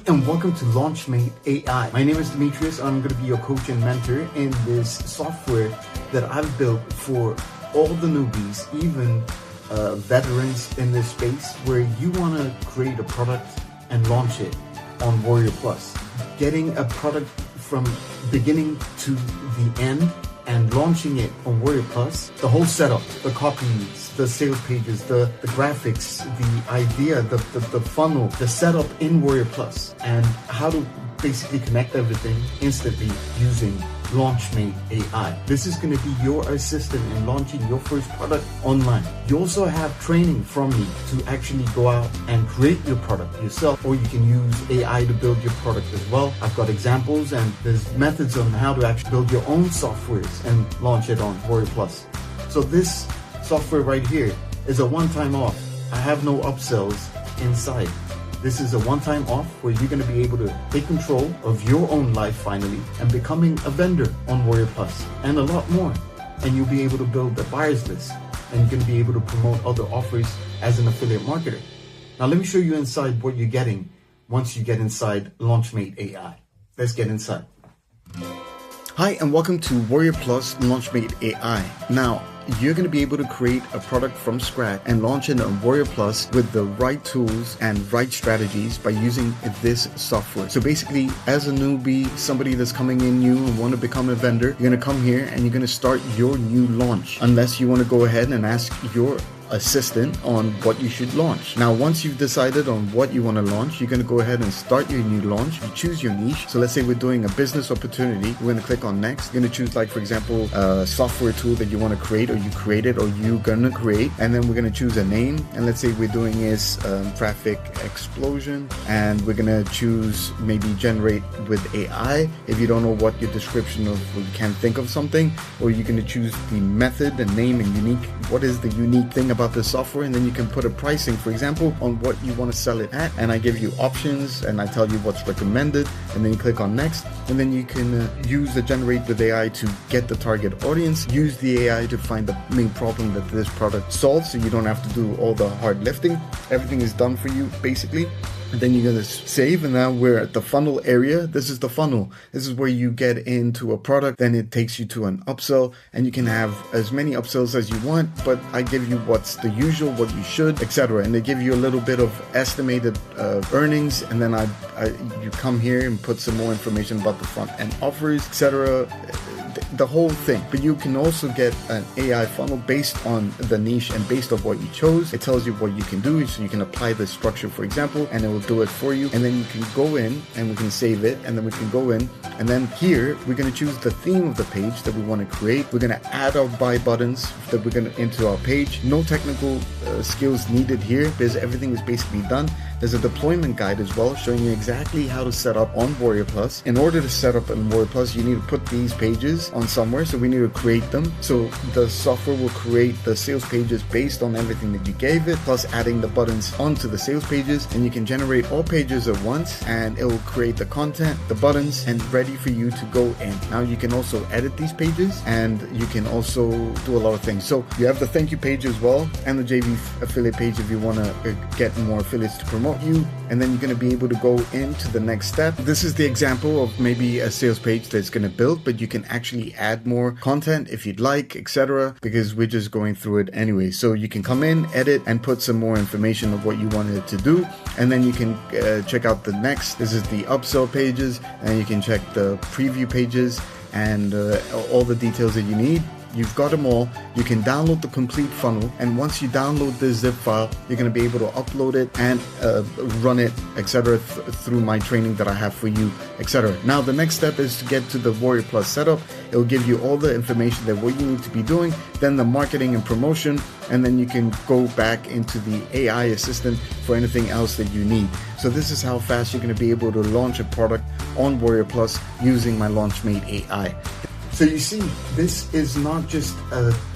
And welcome to LaunchMate AI. My name is Demetrius. I'm going to be your coach and mentor in this software that I've built for all the newbies, even veterans in this space, where you want to create a product and launch it on Warrior Plus. Getting a product from beginning to the end and launching it on Warrior Plus, the whole setup, the copies, the sales pages, the graphics, the idea, the funnel, the setup in Warrior Plus, and how to basically connect everything instantly using LaunchMate AI. This is going to be your assistant in launching your first product online. You also have training from me to actually go out and create your product yourself, or you can use AI to build your product as well. I've got examples and there's methods on how to actually build your own softwares and launch it on Warrior Plus. So this software right here is a one-time off. I have no upsells inside. This is a one-time off where you're going to be able to take control of your own life finally and becoming a vendor on Warrior Plus and a lot more. And you'll be able to build a buyer's list and you're going to be able to promote other offers as an affiliate marketer. Now let me show you inside what you're getting once you get inside LaunchMate AI. Let's get inside. Hi and welcome to Warrior Plus LaunchMate AI. Now, you're going to be able to create a product from scratch and launch it on Warrior Plus with the right tools and right strategies by using this software. So basically, as a newbie, somebody that's coming in new and want to become a vendor, you're going to come here and you're going to start your new launch, unless you want to go ahead and ask your assistant on what you should launch. Now, once you've decided on what you want to launch, you're going to go ahead and start your new launch. You choose your niche. So let's say we're doing a business opportunity. We're going to click on next. You're going to choose, like, for example, a software tool that you want to create, or you created, or you're going to create. And then we're going to choose a name. And let's say we're doing is traffic explosion. And we're going to choose maybe generate with AI. If you don't know what your description of, or you can't think of something, or you're going to choose the method, the name, and unique. What is the unique thing about the software? And then you can put a pricing, for example, on what you want to sell it at, and I give you options and I tell you what's recommended, and then you click on next, and then you can use the generate with AI to get the target audience, use the AI to find the main problem that this product solves, so you don't have to do all the hard lifting. Everything is done for you basically. And then you're going to save, and now we're at the funnel area. This is the funnel. This is where you get into a product, then it takes you to an upsell, and you can have as many upsells as you want, but I give you what's the usual, what you should, etc. And they give you a little bit of estimated earnings, and then you come here and put some more information about the front end offers, etc. The whole thing. But you can also get an AI funnel based on the niche and based on what you chose. It tells you what you can do, so you can apply the structure, for example, and it will do it for you. And then you can go in and we can save it, and then we can go in, and then here we're going to choose the theme of the page that we want to create. We're going to add our buy buttons that we're going to into our page. No technical skills needed here because everything is basically done. There's a deployment guide as well showing you exactly how to set up on Warrior Plus. In order to set up on Warrior Plus, you need to put these pages on somewhere, so we need to create them. So the software will create the sales pages based on everything that you gave it, plus adding the buttons onto the sales pages, and you can generate all pages at once, and it will create the content, the buttons, and ready for you to go in. Now you can also edit these pages, and you can also do a lot of things. So you have the thank you page as well, and the JV affiliate page if you want to get more affiliates to promote you, and then you're going to be able to go into the next step. This is the example of maybe a sales page that's going to build, but you can actually add more content if you'd like, etc., because we're just going through it anyway. So you can come in, edit, and put some more information of what you wanted to do, and then you can check out the next. This is the upsell pages, and you can check the preview pages and all the details that you need. You've got them all. You can download the complete funnel, and once you download this zip file, you're going to be able to upload it and run it, etc., through my training that I have for you, etc. Now the next step is to get to the Warrior Plus setup. It will give you all the information that what you need to be doing, then the marketing and promotion, and then you can go back into the AI assistant for anything else that you need. So this is how fast you're going to be able to launch a product on Warrior Plus using my LaunchMate AI. So you see, this is not just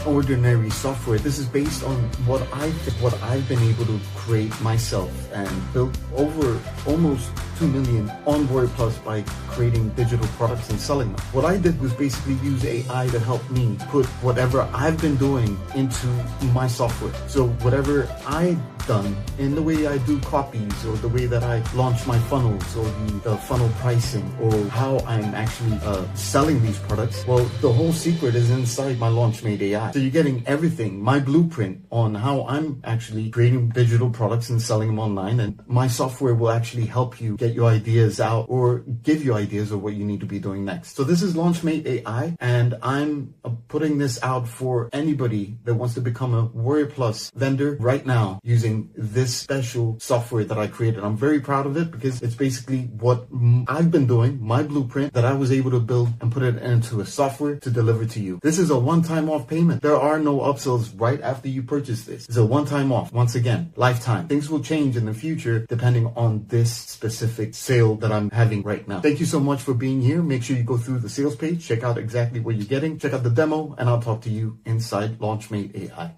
ordinary software. This is based on what I've been able to create myself and built over almost 2 million on Warrior Plus by creating digital products and selling them. What I did was basically use AI to help me put whatever I've been doing into my software. So whatever I done in the way I do copies, or the way that I launch my funnels, or the funnel pricing, or how I'm actually selling these products. Well, the whole secret is inside my LaunchMate AI. So you're getting everything, my blueprint on how I'm actually creating digital products and selling them online. And my software will actually help you get your ideas out or give you ideas of what you need to be doing next. So this is LaunchMate AI, and I'm putting this out for anybody that wants to become a Warrior Plus vendor right now using this special software that I created. I'm very proud of it because it's basically what I've been doing, my blueprint that I was able to build and put it into a software to deliver to you. This is a one-time off payment. There are no upsells right after you purchase this. It's a one-time off. Once again, lifetime. Things will change in the future depending on this specific sale that I'm having right now. Thank you so much for being here. Make sure you go through the sales page, check out exactly what you're getting, check out the demo, and I'll talk to you inside LaunchMate AI.